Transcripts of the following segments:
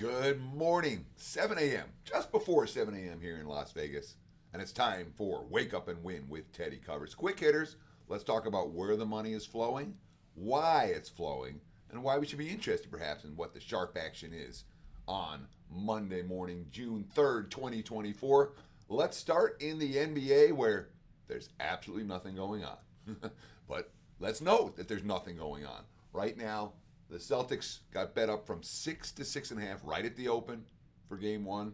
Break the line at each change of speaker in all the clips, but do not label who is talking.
Good morning, 7 a.m., just before 7 a.m. here in Las Vegas. And it's time for Wake Up and Win with Teddy Covers. Quick hitters, let's talk about where the money is flowing, why it's flowing, and why we should be interested perhaps in what the sharp action is on Monday morning, June 3rd, 2024. Let's start in the NBA where there's absolutely nothing going on. But let's note that there's nothing going on. Right now, the Celtics got bet up from 6 to 6.5 right at the open for game one,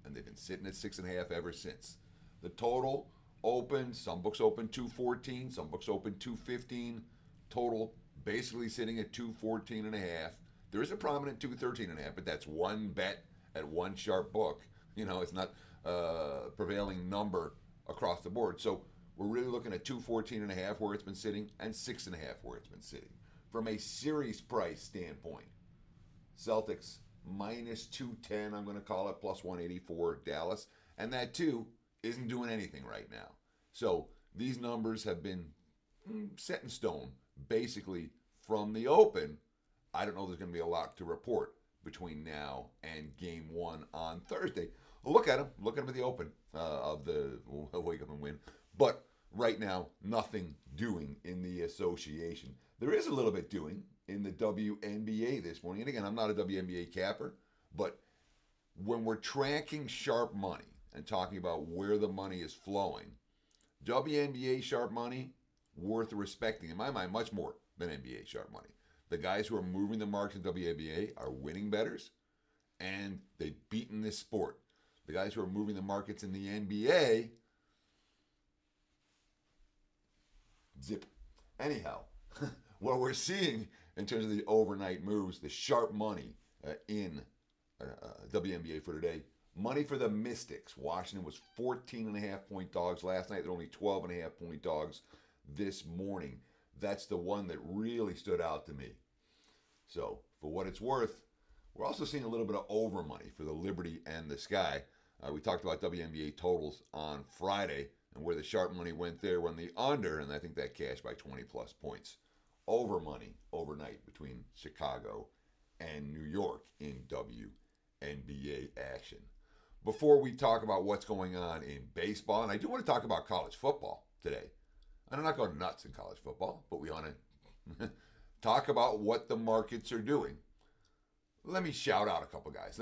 and they've been sitting at 6.5 ever since. The total opened, some books open 214, some books open 215. Total basically sitting at 214.5. There is a prominent 213.5, but that's one bet at one sharp book. You know, it's not a prevailing number across the board. So we're really looking at 214.5 where it's been sitting and 6.5 where it's been sitting. From a series price standpoint, Celtics minus 210, I'm going to call it, plus 184 Dallas. And that, too, isn't doing anything right now. So these numbers have been set in stone, basically, from the open. I don't know if there's going to be a lot to report between now and game one on Thursday. Look at them at the open of the Wake Up and Win. But right now, nothing doing in the association. There is a little bit doing in the WNBA this morning. And again, I'm not a WNBA capper, but when we're tracking sharp money and talking about where the money is flowing, WNBA sharp money, worth respecting, in my mind, much more than NBA sharp money. The guys who are moving the marks in WNBA are winning bettors, and they've beaten this sport. The guys who are moving the markets in the NBA, zip. Anyhow, what we're seeing in terms of the overnight moves, the sharp money in WNBA for today. Money for the Mystics. Washington was 14.5 point dogs last night. They're only 12.5 point dogs this morning. That's the one that really stood out to me. So, for what it's worth, we're also seeing a little bit of over money for the Liberty and the Sky. We talked about WNBA totals on Friday, and where the sharp money went there when the under, and I think that cashed by 20 plus points. Over money overnight between Chicago and New York in WNBA action. Before we talk about what's going on in baseball, and I do want to talk about college football today. I'm not going nuts in college football, but we want to talk about what the markets are doing. Let me shout out a couple guys.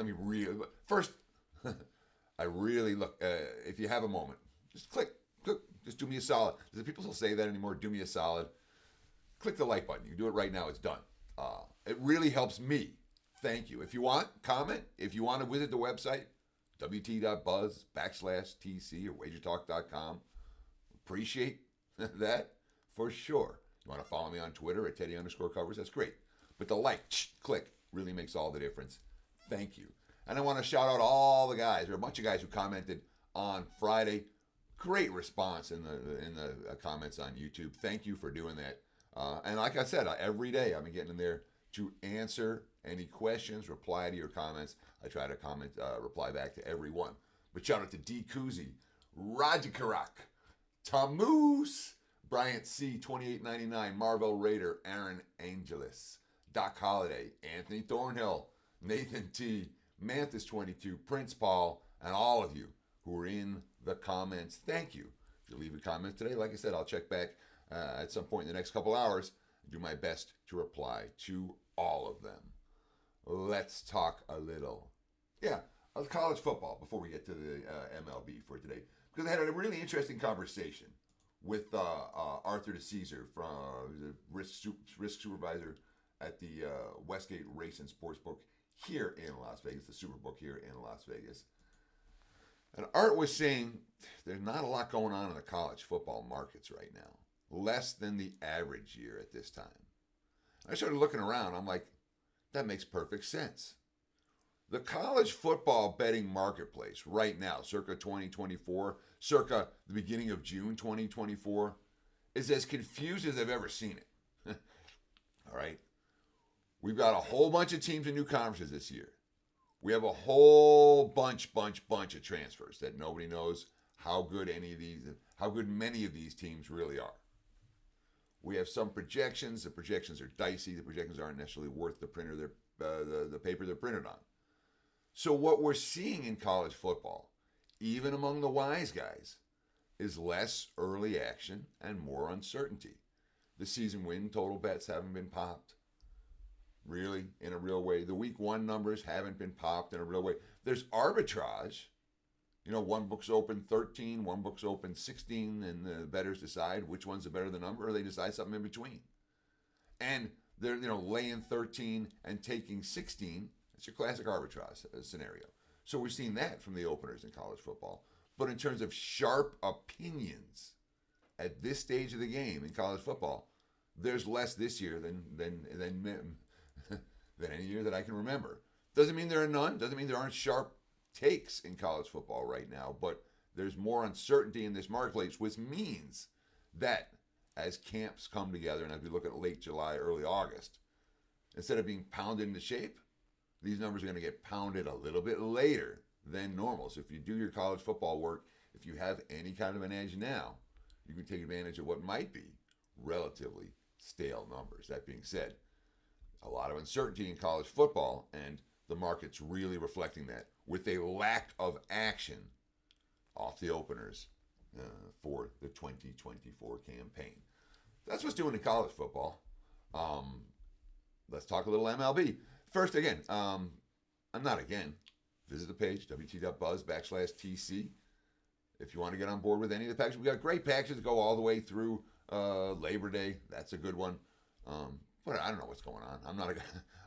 First, I really look, if you have a moment, just click, just do me a solid. Do people still say that anymore? Do me a solid. Click the like button. You can do it right now. It's done. It really helps me. Thank you. If you want, comment. If you want to visit the website, wt.buzz/TC or WagerTalk.com. Appreciate that for sure. You want to follow me on Twitter at Teddy_covers? That's great. But the like, click, really makes all the difference. Thank you. And I want to shout out all the guys. There are a bunch of guys who commented on Friday. Great response in the comments on YouTube. Thank you for doing that. And like I said, every day I'm getting in there to answer any questions, reply to your comments. I try to reply back to everyone. But shout out to D. Kuzi, Rajakarak, Tamus, Bryant C. 2899, Marvel Raider, Aaron Angelis, Doc Holliday, Anthony Thornhill, Nathan T., Manthus 22, Prince Paul, and all of you who are in the comments. Thank you. If you leave a comment today, like I said, I'll check back at some point in the next couple hours and do my best to reply to all of them. Let's talk a little, of college football before we get to the MLB for today. Because I had a really interesting conversation with Arthur DeCesar, the risk supervisor at the Westgate Race and Sportsbook here in Las Vegas, the Superbook here in Las Vegas. And Art was saying there's not a lot going on in the college football markets right now. Less than the average year at this time. I started looking around. I'm like, that makes perfect sense. The college football betting marketplace right now, circa 2024, circa the beginning of June 2024, is as confused as I've ever seen it. All right? We've got a whole bunch of teams in new conferences this year. We have a whole bunch of transfers that nobody knows how good many of these teams really are. We have some projections. The projections are dicey. The projections aren't necessarily worth the paper they're printed on. So what we're seeing in college football, even among the wise guys, is less early action and more uncertainty. The season win total bets haven't been popped, really, in a real way. The week one numbers haven't been popped in a real way. There's arbitrage. One book's open 13, one book's open 16, and the bettors decide which one's the better the number, or they decide something in between. And they're, laying 13 and taking 16. It's your classic arbitrage scenario. So we're seeing that from the openers in college football. But in terms of sharp opinions at this stage of the game in college football, there's less this year than any year that I can remember. Doesn't mean there are none. Doesn't mean there aren't sharp takes in college football right now. But there's more uncertainty in this marketplace, which means that as camps come together and as we look at late July, early August, instead of being pounded into shape, these numbers are going to get pounded a little bit later than normal. So if you do your college football work, if you have any kind of an edge now, you can take advantage of what might be relatively stale numbers. That being said, a lot of uncertainty in college football, and the market's really reflecting that with a lack of action off the openers for the 2024 campaign. That's what's doing in college football. Let's talk a little MLB. First, again, visit the page, wt.buzz/TC. If you want to get on board with any of the packages, we got great packages that go all the way through Labor Day. That's a good one. But I don't know what's going on.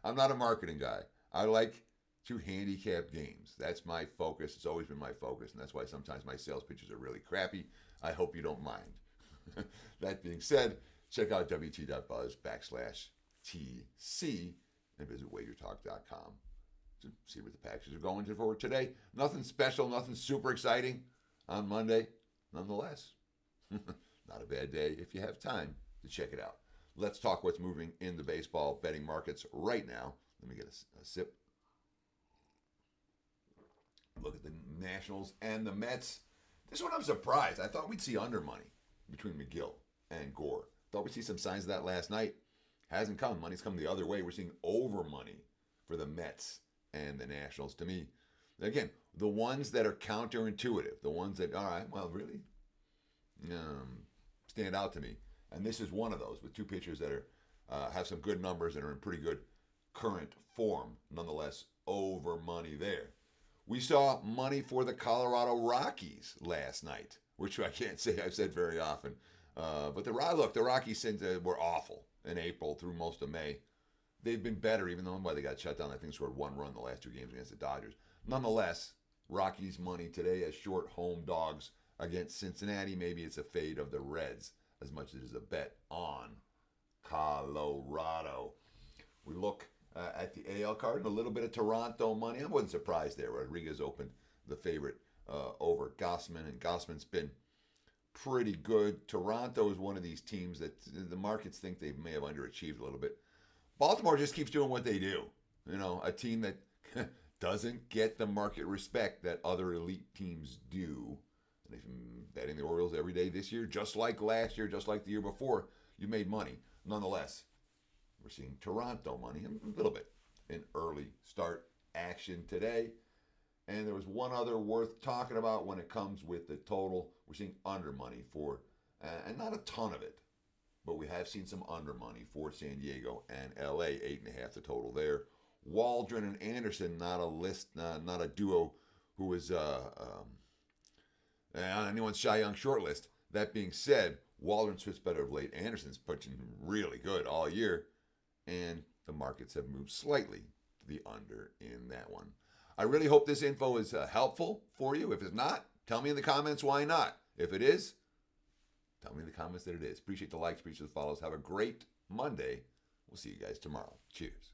I'm not a marketing guy. I like to handicap games. That's my focus. It's always been my focus, and that's why sometimes my sales pitches are really crappy. I hope you don't mind. That being said, check out wt.buzz/TC and visit WagerTalk.com to see what the packages are going for today. Nothing special, nothing super exciting on Monday. Nonetheless, not a bad day if you have time to check it out. Let's talk what's moving in the baseball betting markets right now. Let me get a sip. Look at the Nationals and the Mets. This one I'm surprised. I thought we'd see under money between McGill and Gore. Thought we'd see some signs of that last night. Hasn't come. Money's come the other way. We're seeing over money for the Mets and the Nationals. To me, again, the ones that are counterintuitive, the ones that, all right, well, really stand out to me. And this is one of those with two pitchers that are have some good numbers and are in pretty good current form. Nonetheless, over money there. We saw money for the Colorado Rockies last night, which I can't say I've said very often. But the Rockies were awful in April through most of May. They've been better, even though they got shut down. I think scored one run the last two games against the Dodgers. Nonetheless, Rockies money today as short home dogs against Cincinnati. Maybe it's a fade of the Reds as much as it is a bet on Colorado. We look at the AL card and a little bit of Toronto money. I wasn't surprised there. Rodriguez opened the favorite over Gausman, and Gausman's been pretty good. Toronto is one of these teams that the markets think they may have underachieved a little bit. Baltimore just keeps doing what they do. A team that doesn't get the market respect that other elite teams do. And they've been betting the Orioles every day this year, just like last year, just like the year before. You made money. Nonetheless, we're seeing Toronto money a little bit in early start action today. And there was one other worth talking about when it comes with the total. We're seeing under money for, and not a ton of it, but we have seen some under money for San Diego and LA, 8.5 the total there. Waldron and Anderson, not a duo who is on anyone's Cy Young shortlist. That being said, Waldron's pitched better of late. Anderson's pitching really good all year, and the markets have moved slightly to the under in that one. I really hope this info is helpful for you. If it's not, tell me in the comments why not. If it is, tell me in the comments that it is. Appreciate the likes, appreciate the follows. Have a great Monday. We'll see you guys tomorrow. Cheers.